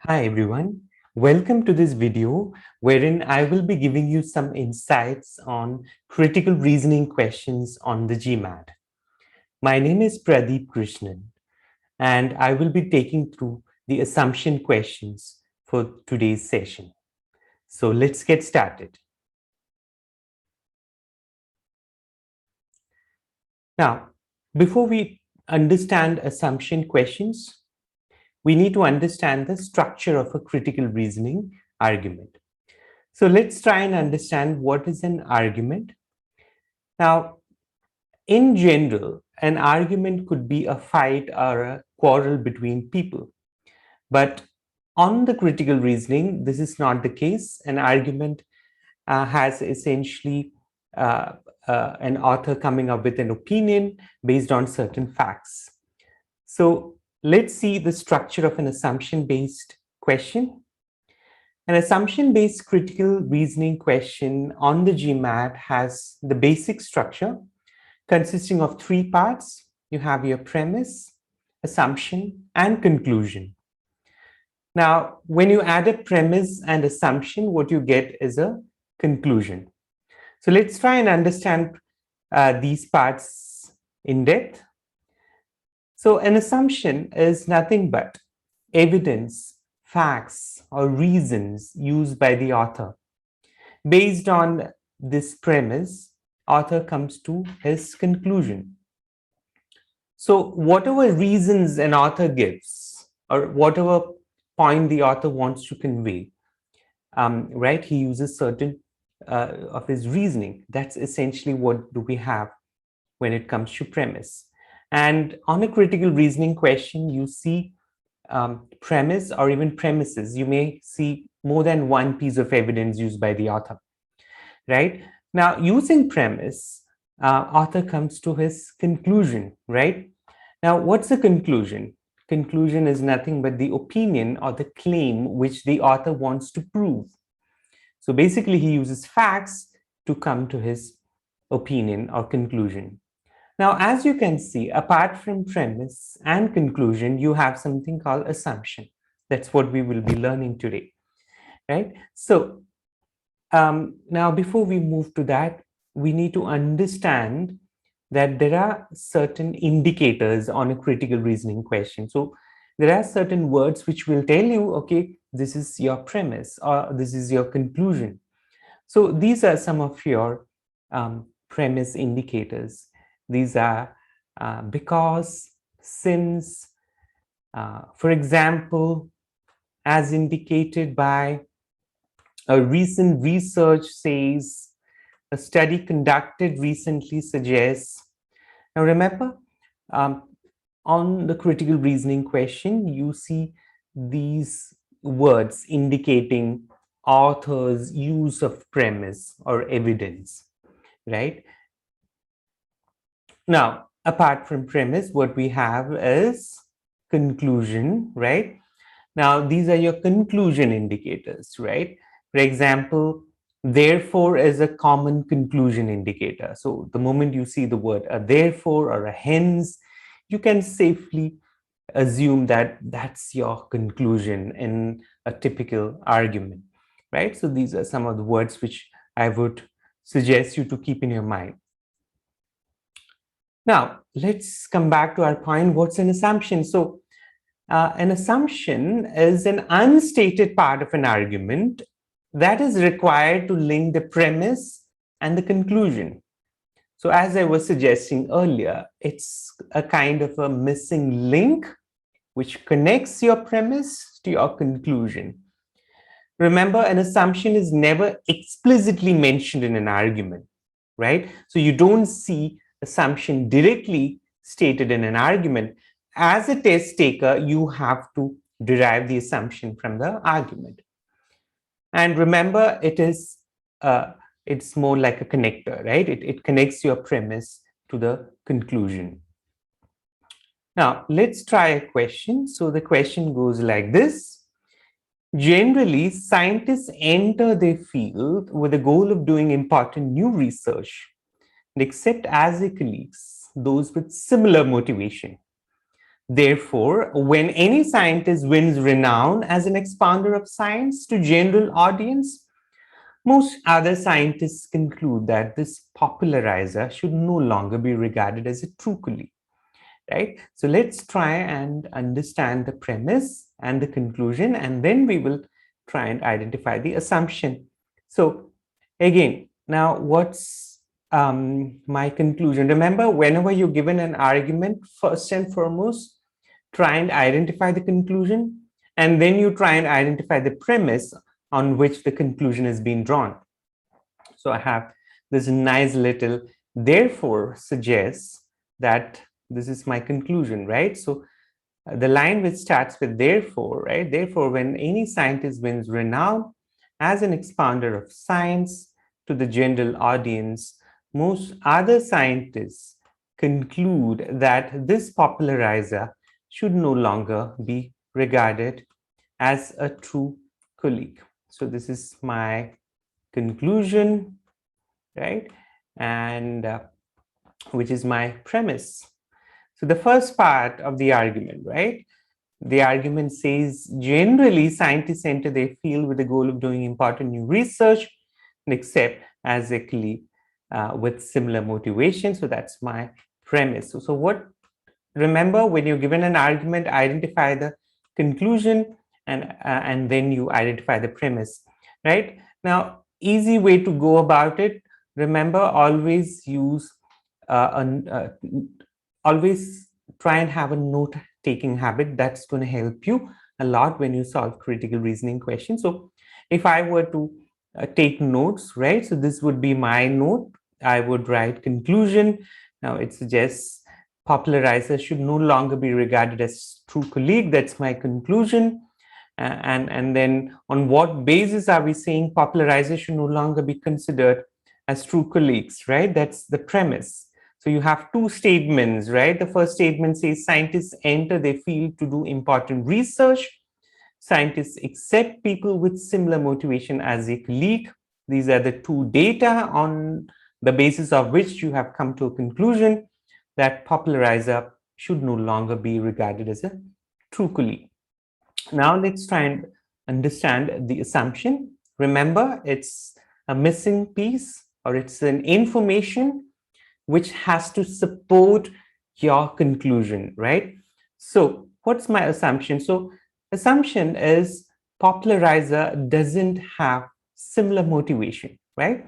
Hi everyone, welcome to this video wherein I will be giving you some insights on critical reasoning questions on the Gmat. My name is Pradeep Krishnan and I will be taking through the assumption questions for today's session. So let's get started. Now, before we understand assumption questions, we need to understand the structure of a critical reasoning argument. So let's try and understand what is an argument. Now, in general, an argument could be a fight or a quarrel between people. But on the critical reasoning, this is not the case. An argument has essentially an author coming up with an opinion based on certain facts. So let's see the structure of an assumption-based question. An assumption-based critical reasoning question on the Gmat has the basic structure consisting of three parts. You have your premise, assumption, and conclusion. Now, when you add a premise and assumption, what you get is a conclusion. So let's try and understand these parts in depth. So an assumption is nothing but evidence, facts, or reasons used by the author. Based on this premise, author comes to his conclusion. So whatever reasons an author gives, or whatever point the author wants to convey, right, he uses certain of his reasoning. That's essentially what do we have when it comes to premise. And on a critical reasoning question, you see premise or even premises. You may see more than one piece of evidence used by the author, right? Now, using premise, author comes to his conclusion, right? Now, what's the conclusion? Conclusion is nothing but the opinion or the claim which the author wants to prove. So basically, he uses facts to come to his opinion or conclusion. Now, as you can see, apart from premise and conclusion, you have something called assumption. That's what we will be learning today, right? So now, before we move to that, we need to understand that there are certain indicators on a critical reasoning question. So there are certain words which will tell you, okay, this is your premise or this is your conclusion. So these are some of your premise indicators. These are because, since, for example, as indicated by a recent research says, a study conducted recently suggests. Now remember, on the critical reasoning question, you see these words indicating author's use of premise or evidence, right? Now, apart from premise, what we have is conclusion, right? Now, these are your conclusion indicators, right? For example, therefore is a common conclusion indicator. So the moment you see the word a therefore or a hence, you can safely assume that that's your conclusion in a typical argument, right? So these are some of the words which I would suggest you to keep in your mind. Now, let's come back to our point. What's an assumption? So an assumption is an unstated part of an argument that is required to link the premise and the conclusion. So as I was suggesting earlier, it's a kind of a missing link which connects your premise to your conclusion. Remember, an assumption is never explicitly mentioned in an argument, right? So you don't see assumption directly stated in an argument. As a test taker, you have to derive the assumption from the argument. And remember, it's more like a connector, right? It connects your premise to the conclusion. Now, let's try a question. So the question goes like this. Generally, scientists enter their field with the goal of doing important new research and accept as their colleagues those with similar motivation. Therefore, when any scientist wins renown as an expounder of science to general audience, most other scientists conclude that this popularizer should no longer be regarded as a true colleague, right? So let's try and understand the premise and the conclusion, and then we will try and identify the assumption. So again, now what's my conclusion? Remember, whenever you're given an argument, first and foremost, try and identify the conclusion, and then you try and identify the premise on which the conclusion is being drawn. So I have this nice little therefore suggests that this is my conclusion, right? So the line which starts with therefore, right? Therefore, when any scientist wins renown as an expounder of science to the general audience, most other scientists conclude that this popularizer should no longer be regarded as a true colleague. So this is my conclusion, right? And which is my premise. So the first part of the argument, right? The argument says generally scientists enter their field with the goal of doing important new research and accept as a colleague with similar motivation. So that's my premise. So what, remember, when you're given an argument, identify the conclusion and then you identify the premise, right? Now, easy way to go about it, remember, always use always try and have a note-taking habit. That's going to help you a lot when you solve critical reasoning questions. So if I were to take notes, right? So this would be my note. I would write conclusion. Now it suggests popularizers should no longer be regarded as true colleague. That's my conclusion. And then on what basis are we saying popularizers should no longer be considered as true colleagues, right? That's the premise. So you have two statements, right? The first statement says scientists enter their field to do important research. Scientists accept people with similar motivation as a colleague. These are the two data on the basis of which you have come to a conclusion that popularizer should no longer be regarded as a true colleague. Now let's try and understand the assumption. Remember, it's a missing piece, or it's an information which has to support your conclusion, right? So what's my assumption? So assumption is popularizer doesn't have similar motivation, right?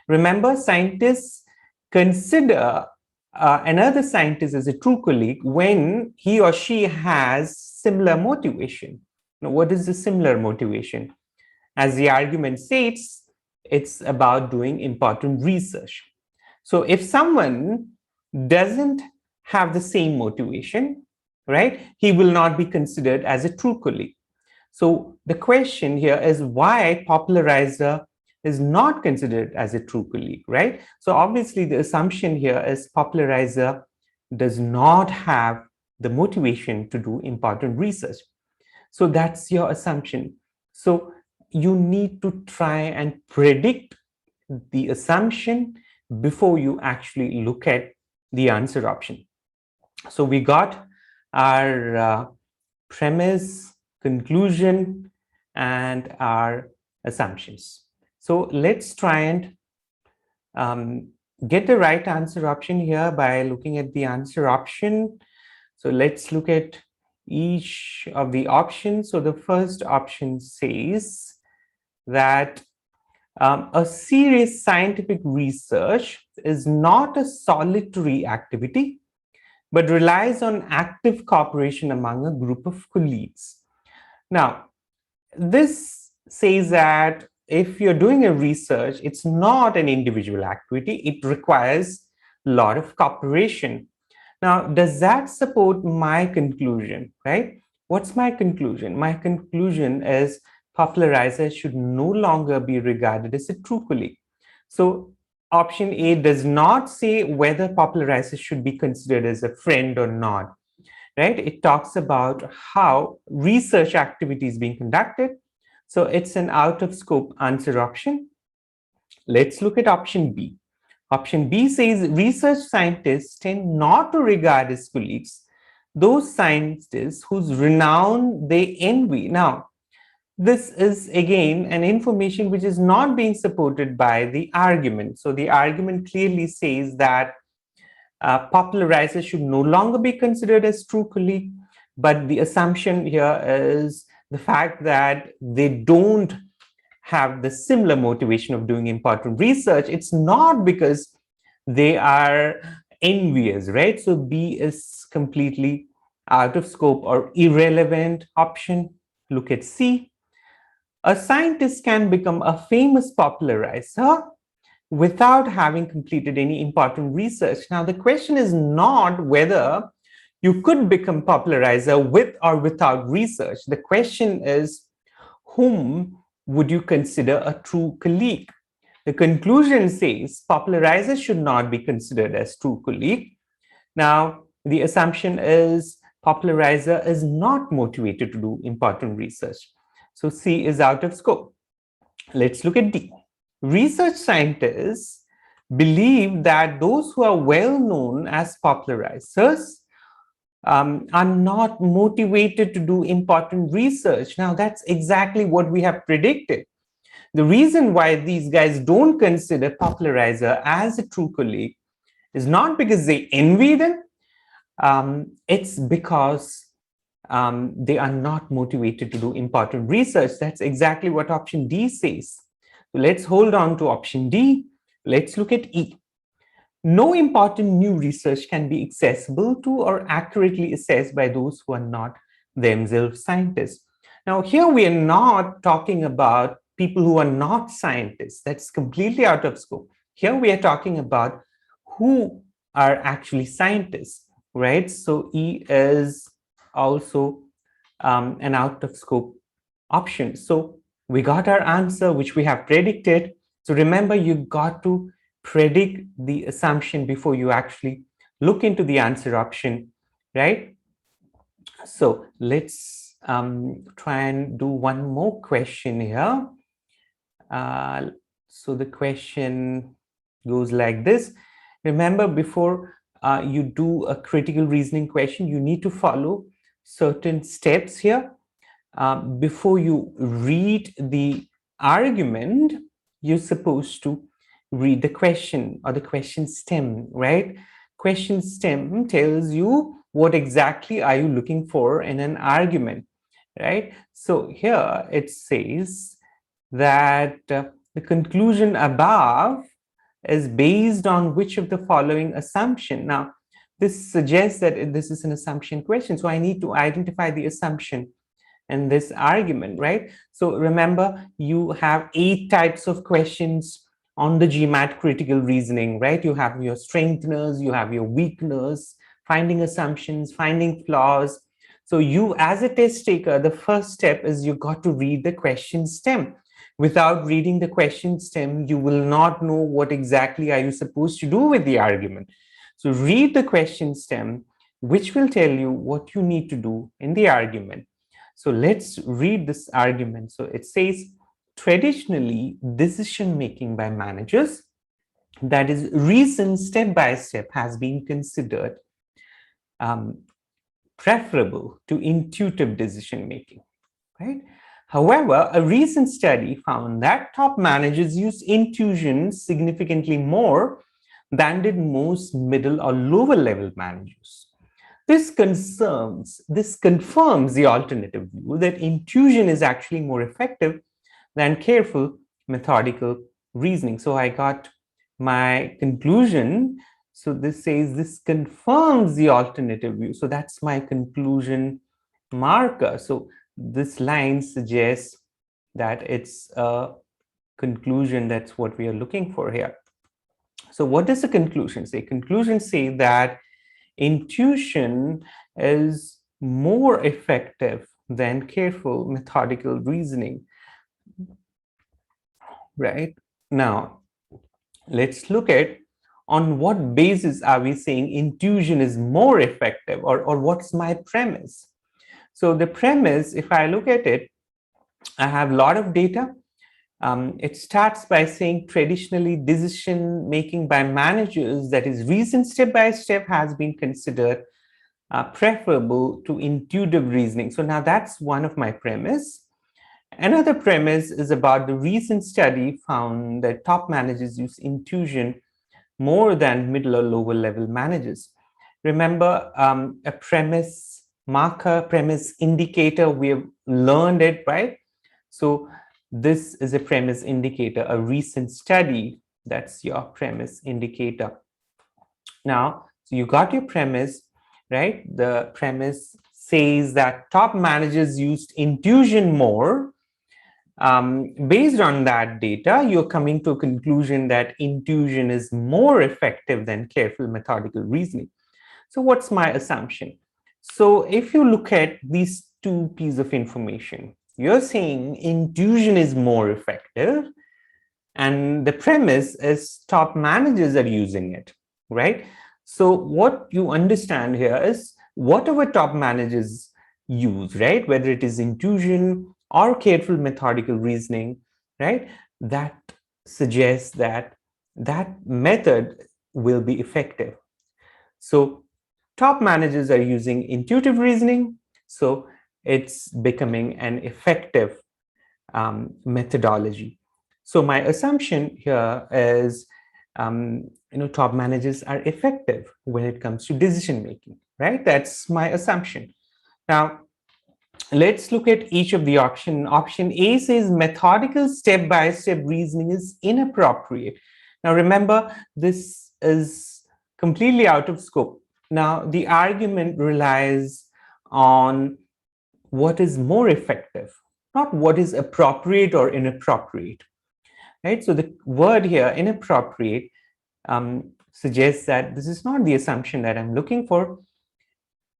Remember, scientists consider another scientist as a true colleague when he or she has similar motivation. Now, what is the similar motivation? As the argument states, it's about doing important research. So if someone doesn't have the same motivation, right, he will not be considered as a true colleague. So the question here is why popularizer is not considered as a true colleague, right? So obviously the assumption here is popularizer does not have the motivation to do important research. So that's your assumption. So you need to try and predict the assumption before you actually look at the answer option. So we got our premise, conclusion, and our assumptions. So let's try and get the right answer option here by looking at the answer option. So let's look at each of the options. So the first option says that a serious scientific research is not a solitary activity, but relies on active cooperation among a group of colleagues. Now, this says that if you're doing a research, it's not an individual activity, it requires a lot of cooperation. Now, does that support my conclusion, right? What's my conclusion? My conclusion is popularizer should no longer be regarded as a true colleague. So option A does not say whether popularizer should be considered as a friend or not, right? It talks about how research activity is being conducted. So it's an out of scope answer option. Let's look at option B. Option B says research scientists tend not to regard as colleagues those scientists whose renown they envy. Now, this is again an information which is not being supported by the argument. So the argument clearly says that popularizers should no longer be considered as true colleague, but the assumption here is the fact that they don't have the similar motivation of doing important research. It's not because they are envious, right? So B is completely out of scope or irrelevant option. Look at C. A scientist can become a famous popularizer without having completed any important research. Now, the question is not whether you could become popularizer with or without research. The question is, whom would you consider a true colleague? The conclusion says popularizers should not be considered as true colleague. Now, the assumption is popularizer is not motivated to do important research. So C is out of scope. Let's look at D. Research scientists believe that those who are well known as popularizers are not motivated to do important research. Now, that's exactly what we have predicted. The reason why these guys don't consider popularizer as a true colleague is not because they envy them, it's because they are not motivated to do important research. That's exactly what option D says. So let's hold on to option D. Let's look at E. No important new research can be accessible to or accurately assessed by those who are not themselves scientists. Now, here we are not talking about people who are not scientists. That's completely out of scope. Here we are talking about who are actually scientists, right? So E is also an out of scope option. So we got our answer, which we have predicted. So remember, you got to predict the assumption before you actually look into the answer option, right? So let's try and do one more question here. So the question goes like this. Remember, before you do a critical reasoning question, you need to follow certain steps here. Before you read the argument, you're supposed to read the question or the question stem, right? Question stem tells you what exactly are you looking for in an argument, right? So here it says that the conclusion above is based on which of the following assumption. Now, this suggests that this is an assumption question. So I need to identify the assumption in this argument, right? So remember, you have 8 types of questions on the Gmat critical reasoning, right? You have your strengtheners, you have your weakeners, finding assumptions, finding flaws. So you, as a test taker, the first step is you got to read the question stem. Without reading the question stem, you will not know what exactly are you supposed to do with the argument. So read the question stem, which will tell you what you need to do in the argument. So let's read this argument. So it says, traditionally, decision making by managers, that is reasoned step by step, has been considered preferable to intuitive decision making, right? However, a recent study found that top managers use intuition significantly more than did most middle or lower level managers. This confirms the alternative view that intuition is actually more effective than careful, methodical reasoning. So I got my conclusion. So this says this confirms the alternative view. So that's my conclusion marker. So this line suggests that it's a conclusion. That's what we are looking for here. So what does the conclusion say? Conclusions say that intuition is more effective than careful, methodical reasoning. Right? Now, let's look at on what basis are we saying intuition is more effective, or what's my premise? So the premise, if I look at it, I have a lot of data. It starts by saying traditionally decision making by managers, that is reasoned step by step, has been considered preferable to intuitive reasoning. So now that's one of my premise. Another premise is about the recent study found that top managers use intuition more than middle or lower level managers. Remember, a premise marker, premise indicator, we have learned it, right? So this is a premise indicator, a recent study, that's your premise indicator. Now, so you got your premise, right? The premise says that top managers used intuition more. Based on that data, you're coming to a conclusion that intuition is more effective than careful methodical reasoning. So what's my assumption? So if you look at these two pieces of information, you're saying intuition is more effective, and the premise is top managers are using it, right? So what you understand here is whatever top managers use, right, whether it is intuition or careful methodical reasoning, right, that suggests that that method will be effective. So top managers are using intuitive reasoning, so it's becoming an effective methodology. So my assumption here is, top managers are effective when it comes to decision making, right? That's my assumption. Now, let's look at each of the options. Option A says methodical step-by-step reasoning is inappropriate. Now, remember, this is completely out of scope. Now, the argument relies on what is more effective, not what is appropriate or inappropriate, right? So the word here, inappropriate, suggests that this is not the assumption that I'm looking for.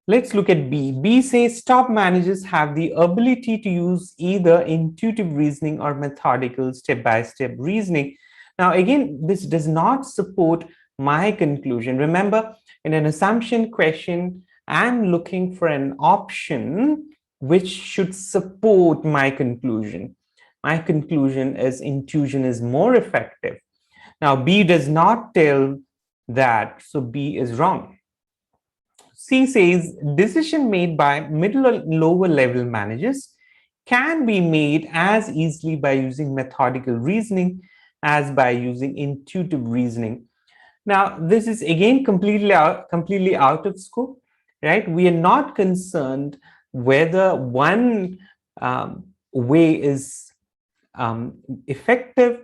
Let's look at B. B says top managers have the ability to use either intuitive reasoning or methodical step-by-step reasoning. Now, again, this does not support my conclusion. Remember, in an assumption question, I'm looking for an option which should support my conclusion. My conclusion is intuition is more effective. Now, B does not tell that, so B is wrong. C says decision made by middle or lower level managers can be made as easily by using methodical reasoning as by using intuitive reasoning. Now, this is again completely out of scope, right? We are not concerned whether one way is effective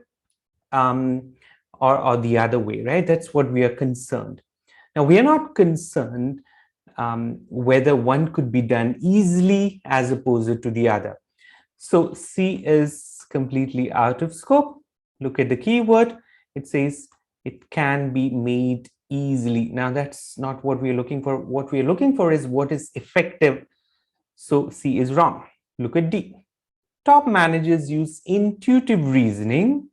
or the other way, right? That's what we are concerned. Now, we are not concerned whether one could be done easily as opposed to the other. So C is completely out of scope. Look at the keyword. It says it can be made easily. Now, that's not what we're looking for. What we're looking for is what is effective. So C is wrong. Look at D. Top managers use intuitive reasoning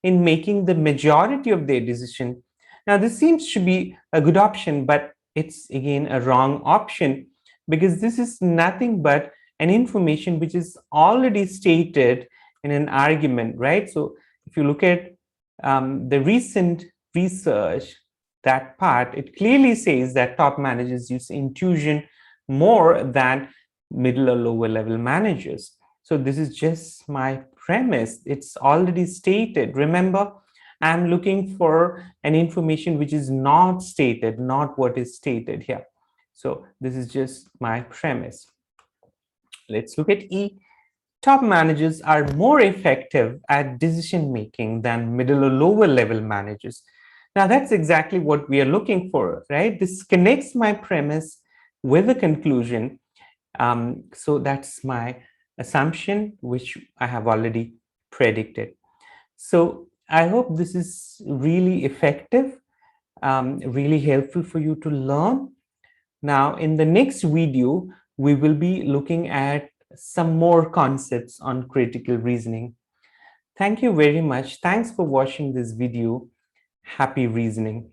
in making the majority of their decision. Now, this seems to be a good option, but it's again a wrong option because this is nothing but an information which is already stated in an argument, right? So if you look at the recent research, that part, it clearly says that top managers use intuition more than middle or lower level managers. So this is just my premise. It's already stated. Remember, I'm looking for an information which is not stated, not what is stated here. So this is just my premise. Let's look at E. Top managers are more effective at decision making than middle or lower level managers. Now, that's exactly what we are looking for, right? This connects my premise with the conclusion. So that's my assumption, which I have already predicted. So I hope this is really effective, really helpful for you to learn. Now, in the next video, we will be looking at some more concepts on critical reasoning. Thank you very much. Thanks for watching this video. Happy reasoning.